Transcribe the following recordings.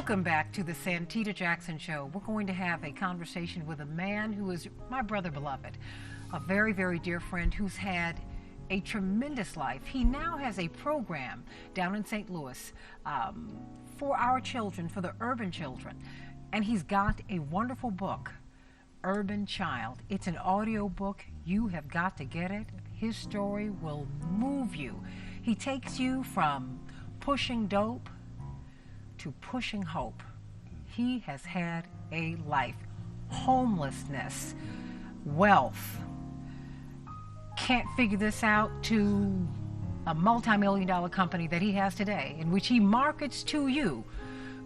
Welcome back to the Santita Jackson Show. We're going to have a conversation with a man who is my brother beloved, a very, very dear friend who's had a tremendous life. He now has a program down in St. Louis for our children, for the urban children. And he's got a wonderful book, Urban Child. It's an audio book. You have got to get it. His story will move you. He takes you from pushing dope to pushing hope. He has had a life. Homelessness, wealth, can't figure this out, to a multi-million-dollar company that he has today, in which he markets to you,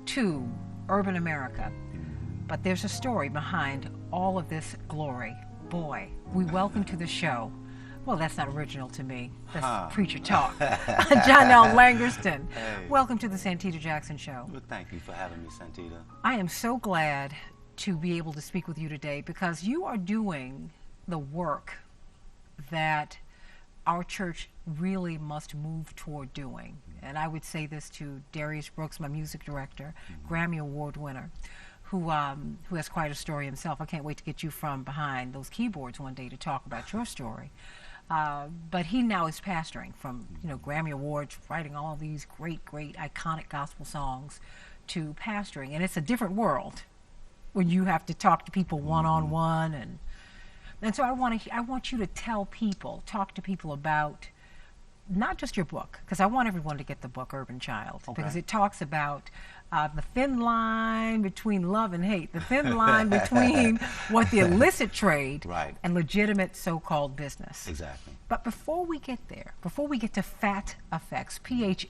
to urban America. But there's a story behind all of this glory. Boy, we welcome to the show. Well, that's not original to me. That's preacher talk. Johnel Langerston. Hey. Welcome to the Santita Jackson Show. Well, thank you for having me, Santita. I am so glad to be able to speak with you today because you are doing the work that our church really must move toward doing. And I would say this to Darius Brooks, my music director, Grammy Award winner, who has quite a story himself. I can't wait to get you from behind those keyboards one day to talk about your story. But he now is pastoring from, Grammy Awards, writing all these great, great, iconic gospel songs, to pastoring. And it's a different world when you have to talk to people one-on-one. And so I want you to talk to people about not just your book, because I want everyone to get the book Urban Child, because it talks about the thin line between love and hate, the thin line between what the illicit trade and legitimate so-called business. Exactly. But before we get there, before we get to Fat Effects, P-H-A-T-E-F-X.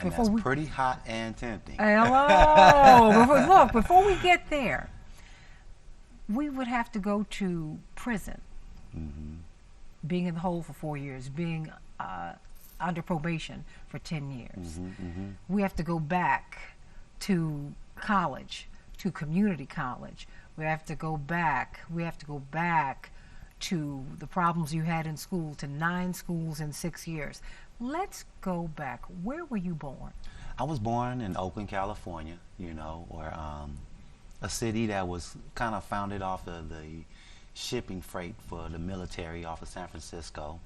And that's pretty hot and tempting. Hello. Before we get there, we would have to go to prison. Being in the hole for 4 years, being under probation for 10 years. We have to go back to college, to community college. We have to go back to the problems you had in school, to 9 schools in 6 years. Let's go back. Where were you born? I was born in Oakland, California, or a city that was kind of founded off of the shipping freight for the military off of San Francisco.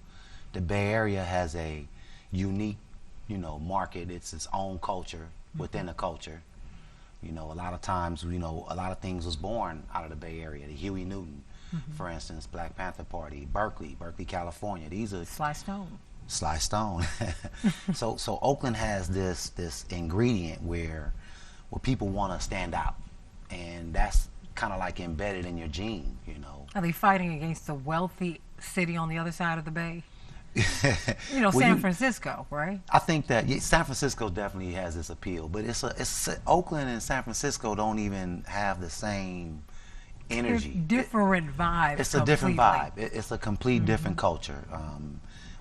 The Bay Area has a unique, market. It's its own culture within a culture. A lot of times, a lot of things was born out of the Bay Area. The Huey Newton, for instance, Black Panther Party, Berkeley, California. These are Sly Stone. So Oakland has this ingredient where people want to stand out, and that's kind of like embedded in your gene, Are they fighting against the wealthy city on the other side of the bay? Well, San Francisco, right? I think that San Francisco definitely has this appeal, but Oakland and San Francisco don't even have the same energy. Different vibe. It's a different vibe. It's a complete different culture.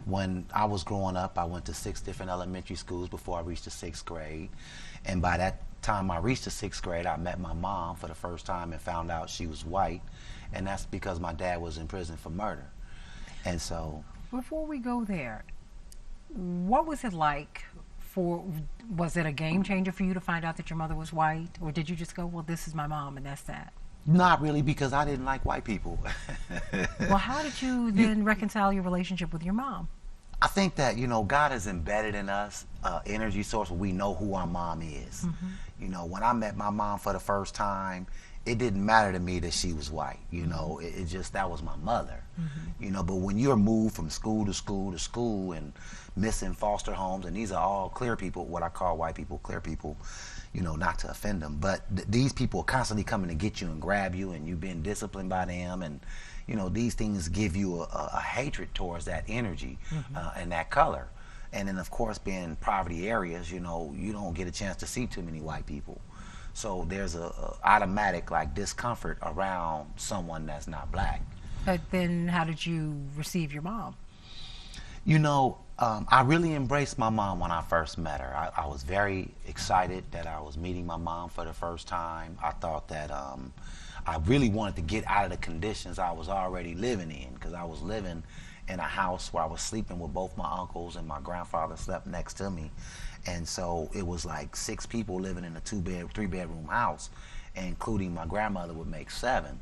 When I was growing up, I went to 6 different elementary schools before I reached the 6th grade, and by that time I reached the 6th grade, I met my mom for the first time and found out she was white, and that's because my dad was in prison for murder. And so, before we go there, what was it like was it a game changer for you to find out that your mother was white, or did you just go, well, this is my mom and that's that? Not really, because I didn't like white people. Well, how did you then reconcile your relationship with your mom? I think that, God has embedded in us energy source where we know who our mom is. When I met my mom for the first time, it didn't matter to me that she was white. It just, that was my mother. But when you're moved from school to school to school and missing foster homes, and these are all clear people, what I call white people, clear people, not to offend them, but these people are constantly coming to get you and grab you, and you've been disciplined by them, and these things give you a hatred towards that energy and that color. And then, of course, being in poverty areas, you don't get a chance to see too many white people. So there's a automatic discomfort around someone that's not black. But then how did you receive your mom? I really embraced my mom when I first met her. I was very excited that I was meeting my mom for the first time. I thought that I really wanted to get out of the conditions I was already living in, because I was living in a house where I was sleeping with both my uncles, and my grandfather slept next to me. And so it was like 6 people living in a 3-bedroom house, including my grandmother would make 7.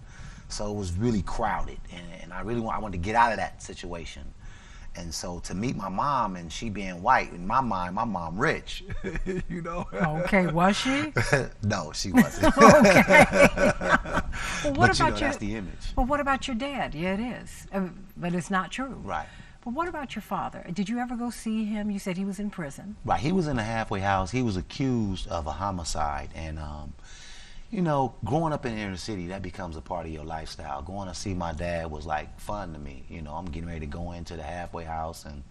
So it was really crowded, and I wanted to get out of that situation. And so to meet my mom, and she being white, in my mind, my mom rich, you know. Okay, was she? No, she wasn't. Okay. Well, what But about that's the image. Well, what about your dad? Yeah, it is, but it's not true. Right. But what about your father? Did you ever go see him? You said he was in prison. Right. He was in a halfway house. He was accused of a homicide, and you know, growing up in the inner city, that becomes a part of your lifestyle. Going to see my dad was like fun to me. You know, I'm getting ready to go into the halfway house and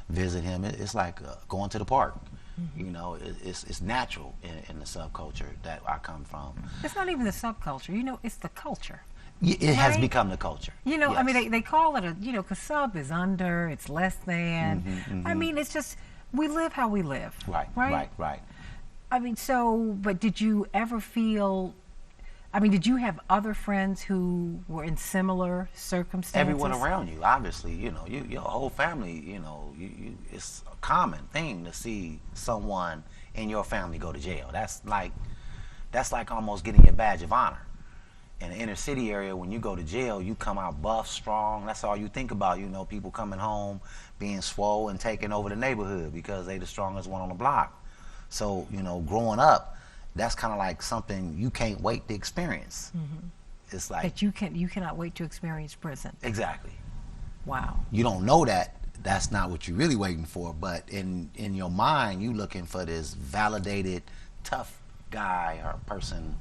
visit him. It's like going to the park. Mm-hmm. You know, it's natural in the subculture that I come from. It's not even the subculture. You know, it's the culture. It has become the culture. You know, yes. I mean, they call it you know, because sub is under, it's less than. Mm-hmm, mm-hmm. I mean, it's just, we live how we live. Right. I mean, but did you ever feel, I mean, did you have other friends who were in similar circumstances? Everyone around you, obviously, you know, your whole family, you know, it's a common thing to see someone in your family go to jail. That's like almost getting your badge of honor. In the inner city area, when you go to jail, you come out buff, strong. That's all you think about, you know, people coming home, being swole and taking over the neighborhood because they the strongest one on the block. So, you know, growing up, that's kind of like something you can't wait to experience. Mm-hmm. It's like that you cannot wait to experience prison. Exactly. Wow. You don't know that. That's not what you're really waiting for, but in your mind, you looking for this validated, tough guy or person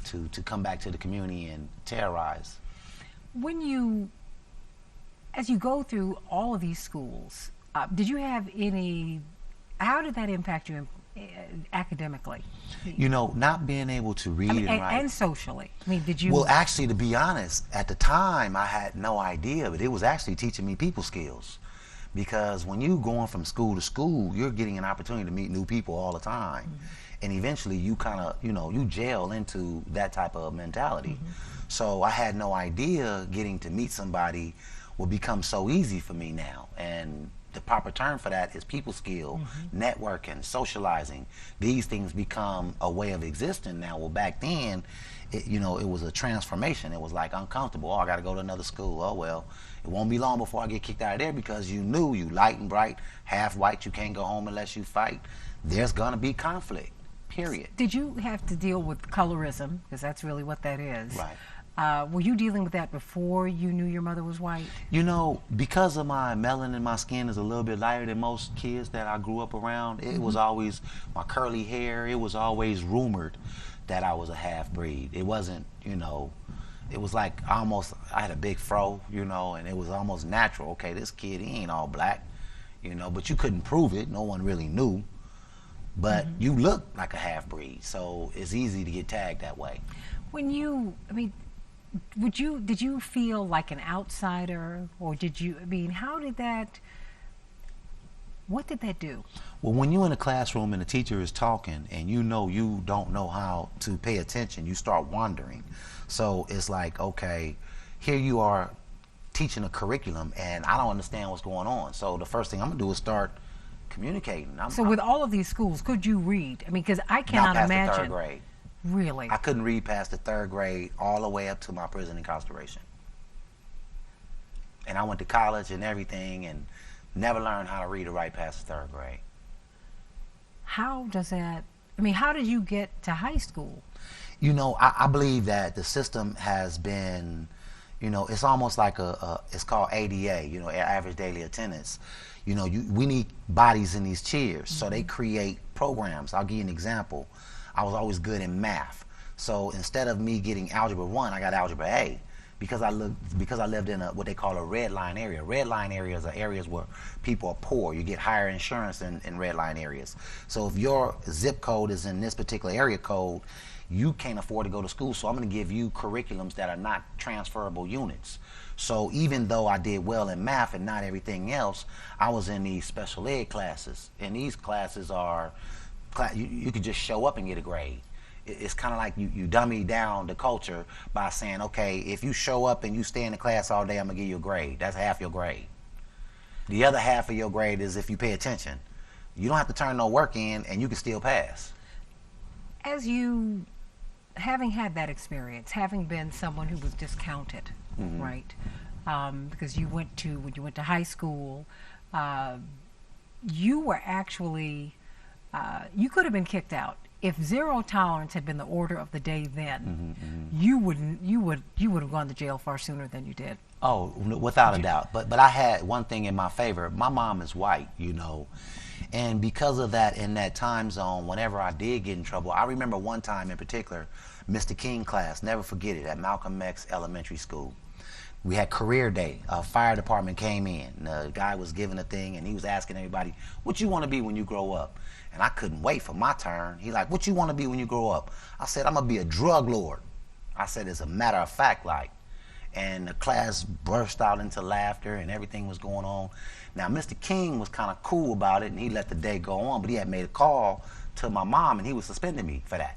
to come back to the community and terrorize. As you go through all of these schools, did you have how did that impact you academically? You know, not being able to read and write. And socially. I mean, did you? Well, actually, to be honest, at the time, I had no idea, but it was actually teaching me people skills. Because when you going from school to school, you're getting an opportunity to meet new people all the time. Mm-hmm. And eventually you kind of, you know, you gel into that type of mentality. Mm-hmm. So I had no idea getting to meet somebody would become so easy for me now. And the proper term for that is people skill, mm-hmm. networking, socializing. These things become a way of existing now. Well, back then, it was a transformation. It was like uncomfortable. Oh, I got to go to another school. Oh, well, it won't be long before I get kicked out of there because you knew you light and bright, half white, you can't go home unless you fight. There's going to be conflict, period. Did you have to deal with colorism? Because that's really what that is. Right. Were you dealing with that before you knew your mother was white? You know, because of my melanin, my skin is a little bit lighter than most kids that I grew up around. It mm-hmm. was always my curly hair. It was always rumored that I was a half-breed. It wasn't, you know, it was like I had a big fro, you know, and it was almost natural. Okay, this kid, he ain't all black, you know, but you couldn't prove it. No one really knew. But mm-hmm. you look like a half-breed, so it's easy to get tagged that way. Did you feel like an outsider, or what did that do? Well, when you're in a classroom and the teacher is talking and you know you don't know how to pay attention, you start wondering. So it's like, okay, here you are teaching a curriculum and I don't understand what's going on. So the first thing I'm gonna do is start communicating. With all of these schools, could you read? I mean, because I cannot imagine. Not past the 3rd grade. Really? I couldn't read past the 3rd grade all the way up to my prison incarceration. And I went to college and everything and never learned how to read or write past the 3rd grade. How did you get to high school? You know, I believe that the system has been, you know, it's almost like it's called ADA, you know, average daily attendance. You know, we need bodies in these chairs, mm-hmm. so they create programs. I'll give you an example. I was always good in math. So instead of me getting Algebra 1, I got Algebra A because I lived in what they call a red line area. Red line areas are areas where people are poor. You get higher insurance in red line areas. So if your zip code is in this particular area code, you can't afford to go to school. So I'm going to give you curriculums that are not transferable units. So even though I did well in math and not everything else, I was in these special ed classes. And these classes are you could just show up and get a grade. It's kind of like you dummy down the culture by saying, okay, if you show up and you stay in the class all day, I'm gonna give you a grade. That's half your grade. The other half of your grade is if you pay attention. You don't have to turn no work in, and you can still pass. As you, having had that experience, having been someone who was discounted, right? Because when you went to high school, you were actually, you could have been kicked out. If zero tolerance had been the order of the day then, you would have gone to jail far sooner than you did. Oh, without a doubt. But I had one thing in my favor. My mom is white, you know. And because of that, in that time zone, whenever I did get in trouble, I remember one time in particular, Mr. King class, never forget it, at Malcolm X Elementary School. We had career day. Fire department came in. The guy was giving a thing, and he was asking everybody, what you want to be when you grow up? And I couldn't wait for my turn. He like, what you want to be when you grow up? I said, I'm going to be a drug lord. I said, as a matter of fact, like. And the class burst out into laughter, and everything was going on. Now, Mr. King was kind of cool about it, and he let the day go on, but he had made a call to my mom, and he was suspending me for that.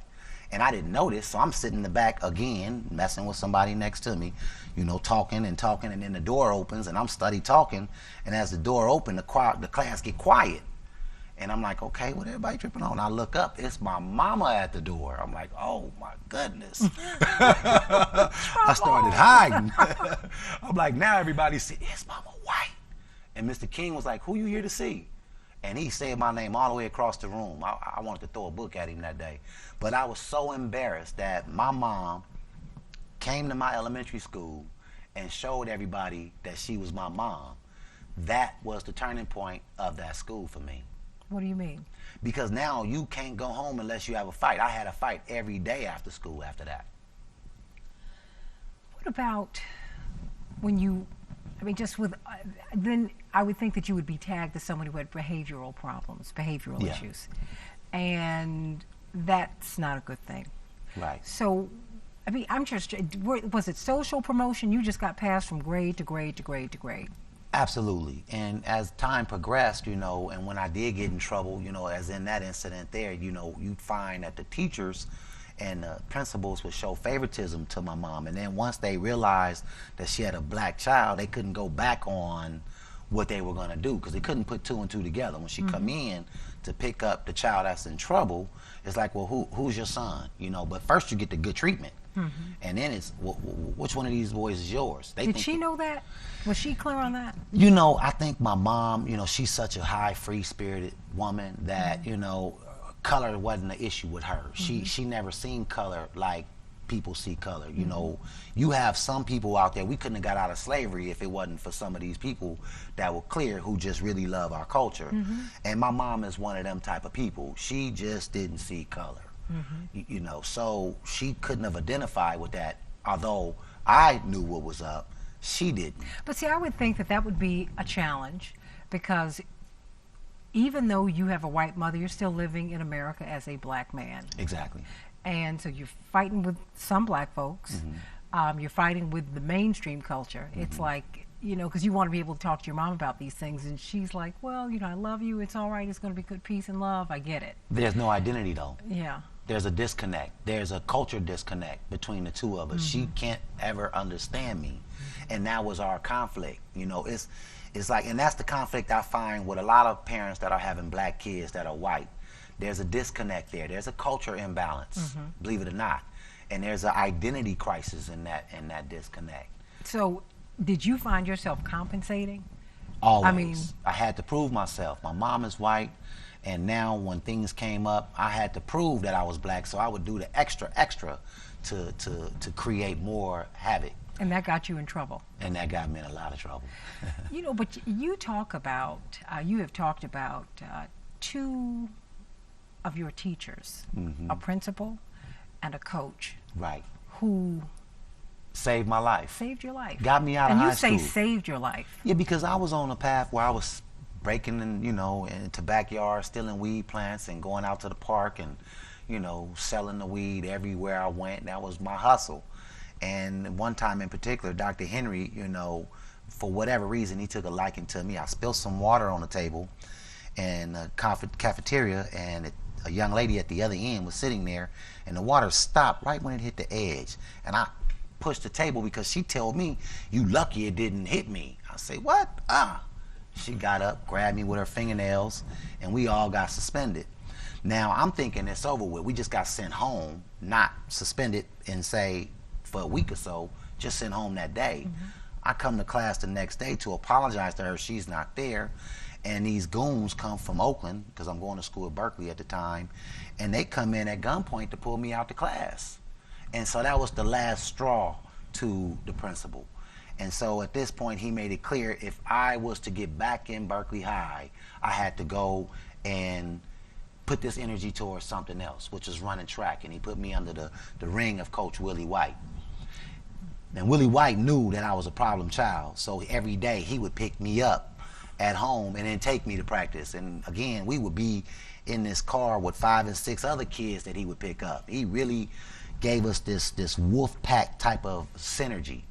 And I didn't notice, so I'm sitting in the back again, messing with somebody next to me, you know, talking, and then the door opens, and I'm study talking, and as the door opened, the class get quiet. And I'm like, okay, what everybody tripping on? I look up, it's my mama at the door. I'm like, oh my goodness. I started hiding. I'm like, now everybody see, it's Mama White. And Mr. King was like, who you here to see? And he said my name all the way across the room. I wanted to throw a book at him that day. But I was so embarrassed that my mom came to my elementary school and showed everybody that she was my mom. That was the turning point of that school for me. What do you mean? Because now you can't go home unless you have a fight. I had a fight every day after school after that. What about when you, I mean, just with, then I would think that you would be tagged as someone who had behavioral problems, behavioral issues. And that's not a good thing. Right. So, I mean, I'm just, was it social promotion? You just got passed from grade to grade to grade to grade. Absolutely. And as time progressed, you know, and when I did get in trouble, you know, as in that incident there, you know, you'd find that the teachers and the principals would show favoritism to my mom. And then once they realized that she had a black child, they couldn't go back on what they were going to do because they couldn't put two and two together. When she come in to pick up the child that's in trouble, it's like, well, who's your son? You know, but first you get the good treatment. And then it's, which one of these boys is yours? Did she know that? Was she clear on that? You know, I think my mom, you know, she's such a high, free-spirited woman that, you know, color wasn't an issue with her. She never seen color like people see color. You know, you have some people out there, we couldn't have got out of slavery if it wasn't for some of these people that were clear who just really love our culture. And my mom is one of them type of people. She just didn't see color. You know, so she couldn't have identified with that, although I knew what was up, she didn't. But see, I would think that that would be a challenge because even though you have a white mother, you're still living in America as a black man. Exactly. And so you're fighting with some black folks. You're fighting with the mainstream culture. It's like, you know, because you want to be able to talk to your mom about these things, and she's like, well, you know, I love you, it's all right, it's going to be good, peace and love, I get it. There's no identity though. Yeah. There's a disconnect. There's a culture disconnect between the two of us. She can't ever understand me. And that was our conflict. You know, it's like, and that's the conflict I find with a lot of parents that are having black kids that are white. There's a disconnect there. There's a culture imbalance, believe it or not. And there's an identity crisis in that disconnect. So did you find yourself compensating? Always. I mean, I had to prove myself. My mom is white. And now when things came up, I had to prove that I was black, so I would do the extra to create more havoc. And that got you in trouble. And that got me in a lot of trouble. You know, but you talk about, you have talked about two of your teachers, a principal and a coach. Right. Who saved my life. Saved your life. Got me out of high school. And you say saved your life. Yeah, because I was on a path where I was breaking in, you know, into backyards, stealing weed plants and going out to the park and, you know, selling the weed everywhere I went. That was my hustle. And one time in particular, Dr. Henry, you know, for whatever reason, he took a liking to me. I spilled some water on the table in the cafeteria, and a young lady at the other end was sitting there, and the water stopped right when it hit the edge. And I pushed the table because she told me, you lucky it didn't hit me. I say, what? She got up, grabbed me with her fingernails, and we all got suspended. Now, I'm thinking it's over with. We just got sent home, not suspended and say for a week or so, just sent home that day. I come to class the next day to apologize to her. She's not there. And these goons come from Oakland, because I'm going to school at Berkeley at the time, and they come in at gunpoint to pull me out the class. And so that was the last straw to the principal. And so at this point, he made it clear if I was to get back in Berkeley High, I had to go and put this energy towards something else, which is running track. And he put me under the ring of Coach Willie White. And Willie White knew that I was a problem child, so every day he would pick me up at home and then take me to practice. And again, we would be in this car with 5 and 6 other kids that he would pick up. He really gave us this wolf pack type of synergy.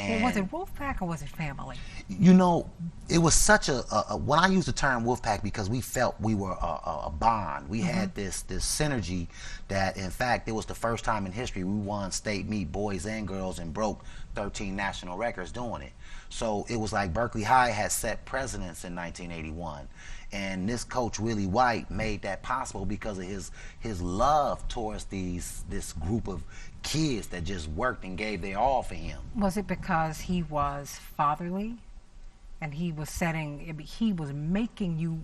And well, was it wolf pack or was it family? You know, it was such a when I use the term wolf pack, because we felt we were a bond. We had this synergy that, in fact, it was the first time in history we won state meet, boys and girls, and broke 13 national records doing it. So it was like Berkeley High had set precedents in 1981. And this Coach Willie White made that possible because of his love towards this group of kids that just worked and gave their all for him. Was it because he was fatherly and he was making you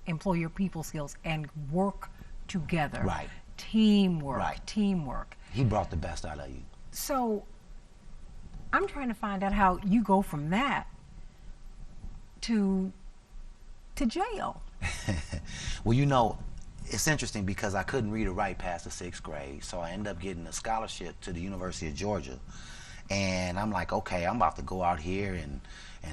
employ your people skills and work together? Right. Teamwork. Right. Teamwork. He brought the best out of you. So I'm trying to find out how you go from that to jail. Well, you know, it's interesting because I couldn't read or write past the 6th grade, so I ended up getting a scholarship to the University of Georgia. And I'm like, okay, I'm about to go out here and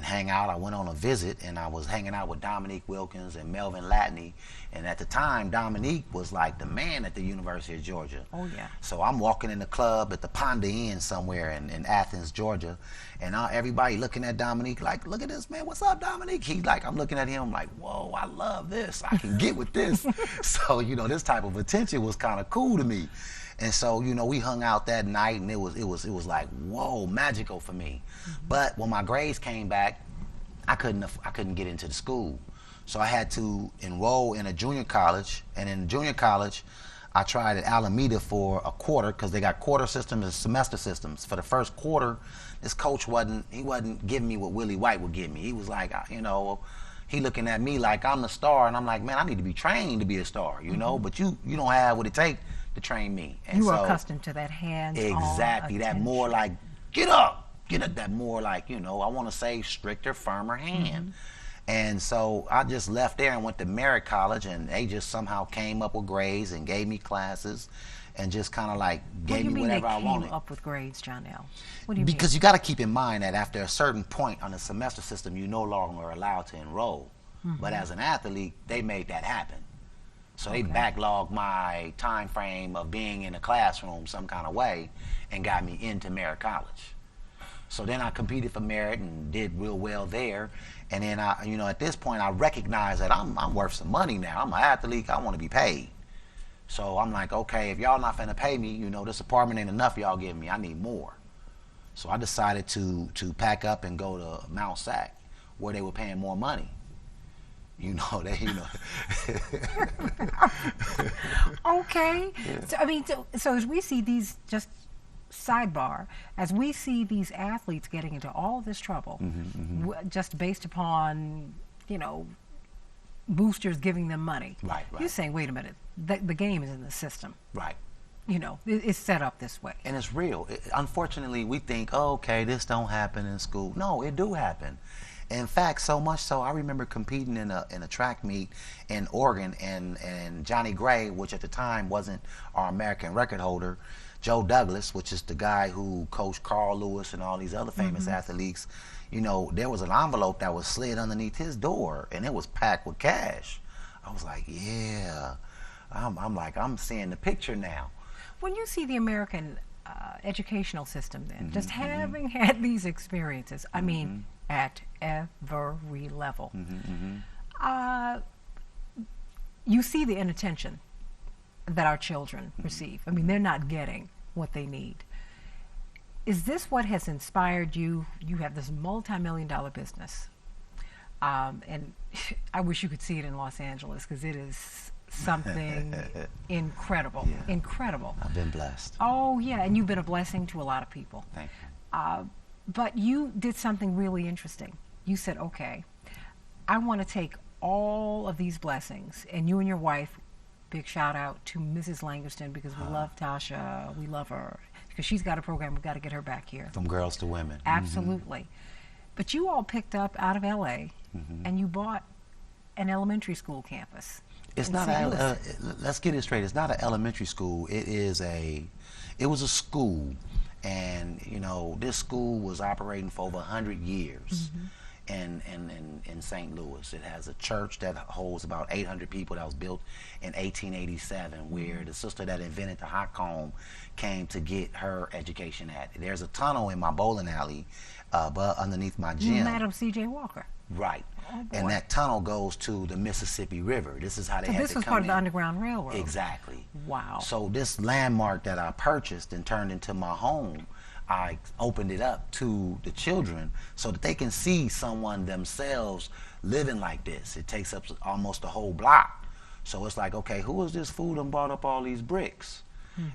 hang out. I went on a visit, and I was hanging out with Dominique Wilkins and Melvin Latney. And at the time, Dominique was like the man at the University of Georgia. Oh, yeah. So I'm walking in the club at the Ponda Inn somewhere in Athens, Georgia. And everybody looking at Dominique like, look at this, man. What's up, Dominique? He's like, I'm looking at him like, whoa, I love this. I can get with this. So, you know, this type of attention was kind of cool to me. And so, you know, we hung out that night, and it was like, whoa, magical for me. But when my grades came back, I couldn't get into the school. So I had to enroll in a junior college, and in junior college, I tried at Alameda for a quarter, because they got quarter systems and semester systems. For the first quarter, this coach wasn't giving me what Willie White would give me. He was like, you know, he looking at me like I'm the star, and I'm like, man, I need to be trained to be a star, you know, but you don't have what it takes to train me. And you were accustomed to that hands-on exactly, attention. that more like, get up, that more like, you know, I want to say stricter, firmer hand. And so I just left there and went to Merritt College, and they just somehow came up with grades and gave me classes and just kind of like gave me whatever I wanted. What do you mean they came up with grades, Johnelle? What do you mean? Because you got to keep in mind that after a certain point on the semester system, you're no longer allowed to enroll. But as an athlete, they made that happen. So they backlogged my time frame of being in a classroom some kind of way and got me into Merritt College. So then I competed for Merritt and did real well there. And then you know, at this point, I recognized that I'm worth some money now. I'm an athlete. I want to be paid. So I'm like, okay, if y'all not finna pay me, you know, this apartment ain't enough y'all giving me. I need more. So I decided to pack up and go to Mount Sac, where they were paying more money. You know, Okay. Yeah. So I mean, so as we see these, just sidebar, as we see these athletes getting into all this trouble, just based upon, you know, boosters giving them money. Right. You're saying, wait a minute, the game is in the system. Right. You know, it's set up this way. And it's real. Unfortunately, we think, oh, okay, this don't happen in school. No, it do happen. In fact, so much so, I remember competing in a track meet in Oregon, and Johnny Gray, which at the time wasn't our American record holder, Joe Douglas, which is the guy who coached Carl Lewis and all these other famous athletes, you know, there was an envelope that was slid underneath his door, and it was packed with cash. I was like, yeah, I'm seeing the picture now. When you see the American educational system then, just having had these experiences, I mean, at every level, you see the inattention that our children receive. I mean, they're not getting what they need. Is this what has inspired you? You have this multi-million-dollar business. And I wish you could see it in Los Angeles, because it is something incredible. Yeah. Incredible. I've been blessed. Oh, yeah, and you've been a blessing to a lot of people. Thank you. But you did something really interesting. You said, okay, I want to take all of these blessings, and you and your wife, big shout out to Mrs. Langerston, because we love Tasha, we love her, because she's got a program, we've got to get her back here. From girls to women. Absolutely. But you all picked up out of LA, and you bought an elementary school campus. It's not let's get it straight. It's not an elementary school. It was a school, and you know, this school was operating for over 100 years. In St. Louis. It has a church that holds about 800 people, that was built in 1887, where the sister that invented the hot comb came to get her education at. There's a tunnel in my bowling alley underneath my gym. Madam C.J. Walker. Right. Oh, boy. And that tunnel goes to the Mississippi River. This is how they had to come in. This was part of the Underground Railroad. Exactly. Wow. So this landmark that I purchased and turned into my home, I opened it up to the children so that they can see someone themselves living like this. It takes up almost the whole block. So it's like, okay, who is this fool that brought up all these bricks?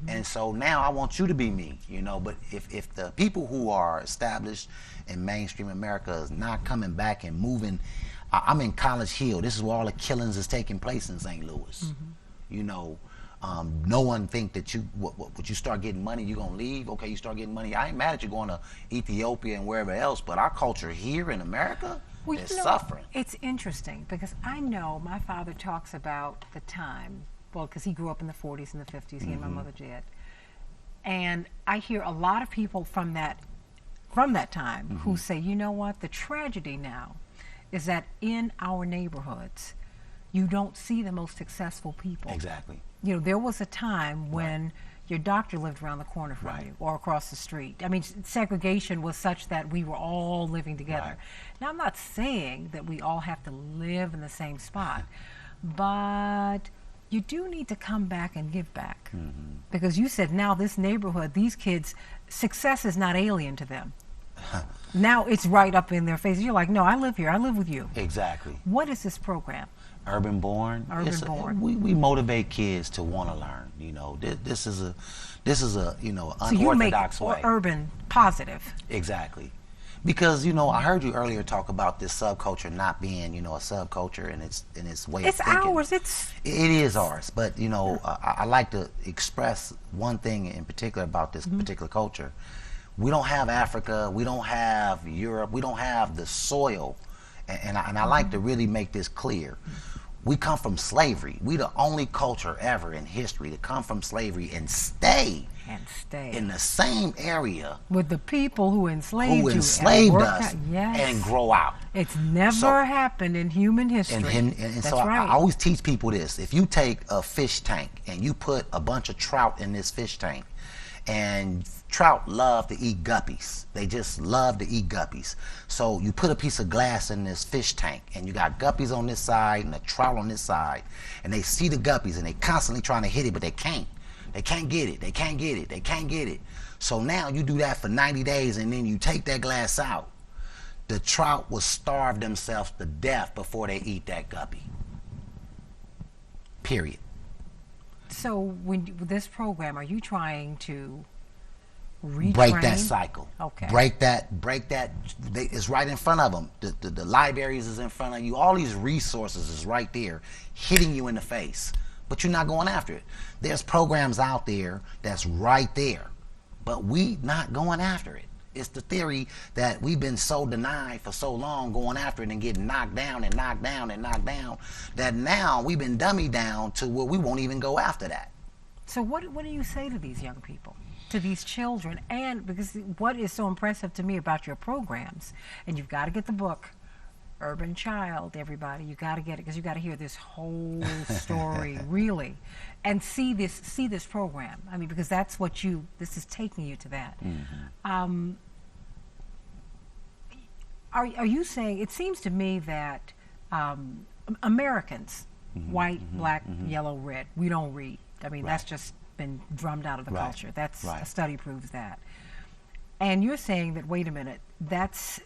And so now I want you to be me, you know. But if the people who are established in mainstream America is not coming back and moving, I'm in College Hill. This is where all the killings is taking place in St. Louis. You know, no one think that you you start getting money, you're gonna leave. Okay, you start getting money. I ain't mad at you going to Ethiopia and wherever else, but our culture here in America is suffering. It's interesting, because I know my father talks about the time, well, because he grew up in the 40s and the 50s, he and my mother did. And I hear a lot of people from that time who say, you know what, the tragedy now is that in our neighborhoods, you don't see the most successful people. Exactly. You know, there was a time when your doctor lived around the corner from you or across the street. I mean, segregation was such that we were all living together. Now, I'm not saying that we all have to live in the same spot, but you do need to come back and give back. Because you said now this neighborhood, these kids, success is not alien to them. Now it's right up in their faces. You're like, no, I live here. I live with you. Exactly. What is this program? Urban Born. Born. We motivate kids to want to learn. You know, this is a you know, so unorthodox you make way. Urban positive. Exactly. Because, you know, I heard you earlier talk about this subculture not being, you know, a subculture in its way of thinking. It's ours. It is ours. But, you know, I like to express one thing in particular about this particular culture. We don't have Africa. We don't have Europe. We don't have the soil. And I like to really make this clear. We come from slavery. We the only culture ever in history to come from slavery and stay in the same area with the people who enslaved us and grow out. It's never happened in human history. And so I always teach people this. If you take a fish tank and you put a bunch of trout in this fish tank, and trout love to eat guppies. They just love to eat guppies. So you put a piece of glass in this fish tank, and you got guppies on this side and a trout on this side, and they see the guppies and they constantly trying to hit it, but they can't. They can't get it. They can't get it. They can't get it. So now you do that for 90 days, and then you take that glass out. The trout will starve themselves to death before they eat that guppy. Period. So with this program, are you trying to retrain? Break that cycle. Okay. Break that. It's right in front of them. The libraries is in front of you. All these resources is right there, hitting you in the face. But you're not going after it. There's programs out there that's right there, but we not going after it. It's the theory that we've been so denied for so long, going after it and getting knocked down and knocked down and knocked down, that now we've been dummied down to where we won't even go after that. So what do you say to these young people, to these children? And because what is so impressive to me about your programs, and you've got to get the book, Urban Child, everybody, you got to get it, because you got to hear this whole story really, and see this program. I mean, because that's what this is taking you to that. Are you saying, it seems to me that Americans, white, black, yellow, red, we don't read. I mean, that's just been drummed out of the culture. That's a study proves that. And you're saying that, wait a minute, that's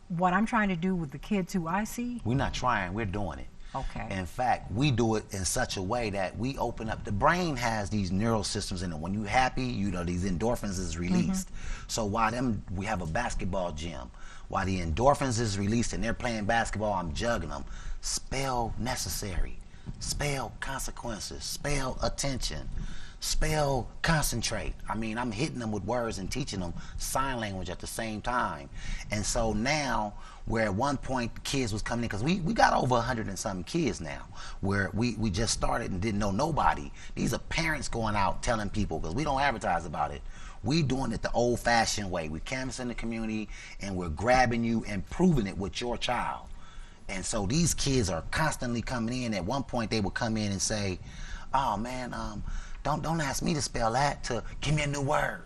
what I'm trying to do with the kids who I see? We're not trying, we're doing it. Okay. In fact, we do it in such a way that we open up. The brain has these neural systems in it. When you're happy, these endorphins is released. So while we have a basketball gym, while the endorphins is released and they're playing basketball, I'm jugging them. Spell necessary, spell consequences, spell attention, spell concentrate. I mean, I'm hitting them with words and teaching them sign language at the same time. And so now, where at one point kids was coming in, because we got over 100 and something kids now, where we just started and didn't know nobody. These are parents going out telling people, because we don't advertise about it. We doing it the old-fashioned way. We're canvassing the community and we're grabbing you and proving it with your child. And so these kids are constantly coming in. At one point they would come in and say, oh man, don't ask me to spell that, to give me a new word.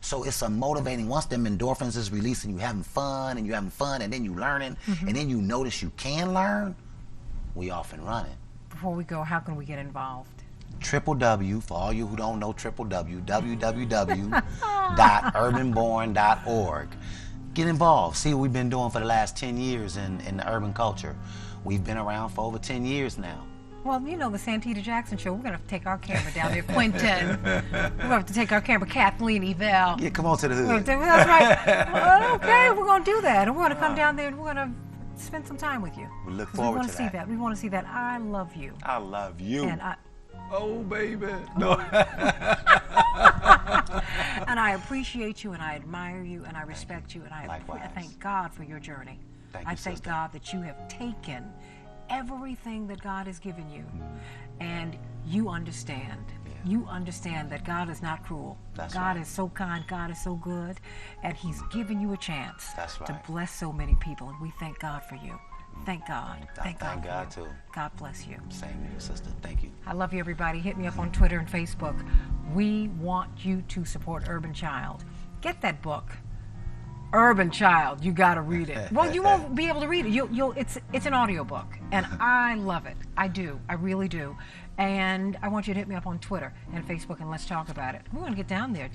So it's a motivating, once them endorphins is released and you having fun and then you learning and then you notice you can learn, we off and running. Before we go, how can we get involved? www, for all you who don't know www.urbanborn.org. Get involved. See what we've been doing for the last 10 years in the urban culture. We've been around for over 10 years now. Well, the Santita Jackson Show, we're going to have to take our camera down there. Quentin. We're going to have to take our camera. Kathleen, Yvelle. Yeah, come on to the hood. That's right. Well, okay, we're going to do that. And we're going to come down there and we're going to spend some time with you. We look forward to that. We want to see that. I love you. I love you. And oh, baby. No. And I appreciate you and I admire you and I respect you and I thank God for your journey. Thank you, thank God that you have taken everything that God has given you and you understand. Yeah. You understand that God is not cruel. That's God right. is so kind, God is so good, and He's given you a chance to bless so many people, and we thank God for you. Thank God. Thank God too. God bless you. Same to you, sister. Thank you. I love you, everybody. Hit me up on Twitter and Facebook. We want you to support Urban Child. Get that book, Urban Child. You got to read it. Well, you won't be able to read it. It's an audiobook, and I love it. I do. I really do. And I want you to hit me up on Twitter and Facebook, and let's talk about it. We want to get down there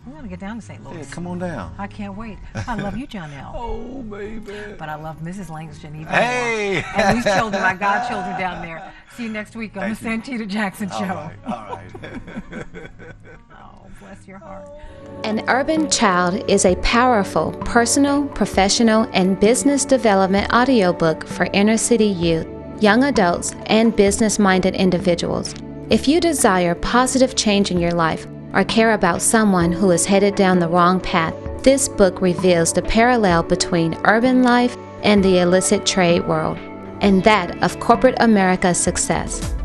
we want to get down to St. Louis. Yeah, come on down. I can't wait. I love you, Jonelle. Oh, baby. But I love Mrs. Langerston even more. And these children, my godchildren down there. See you next week on the Santita Jackson Show. All right. Oh, bless your heart. An Urban Child is a powerful, personal, professional, and business development audiobook for inner city youth, young adults, and business-minded individuals. If you desire positive change in your life or care about someone who is headed down the wrong path, this book reveals the parallel between urban life and the illicit trade world, and that of corporate America's success.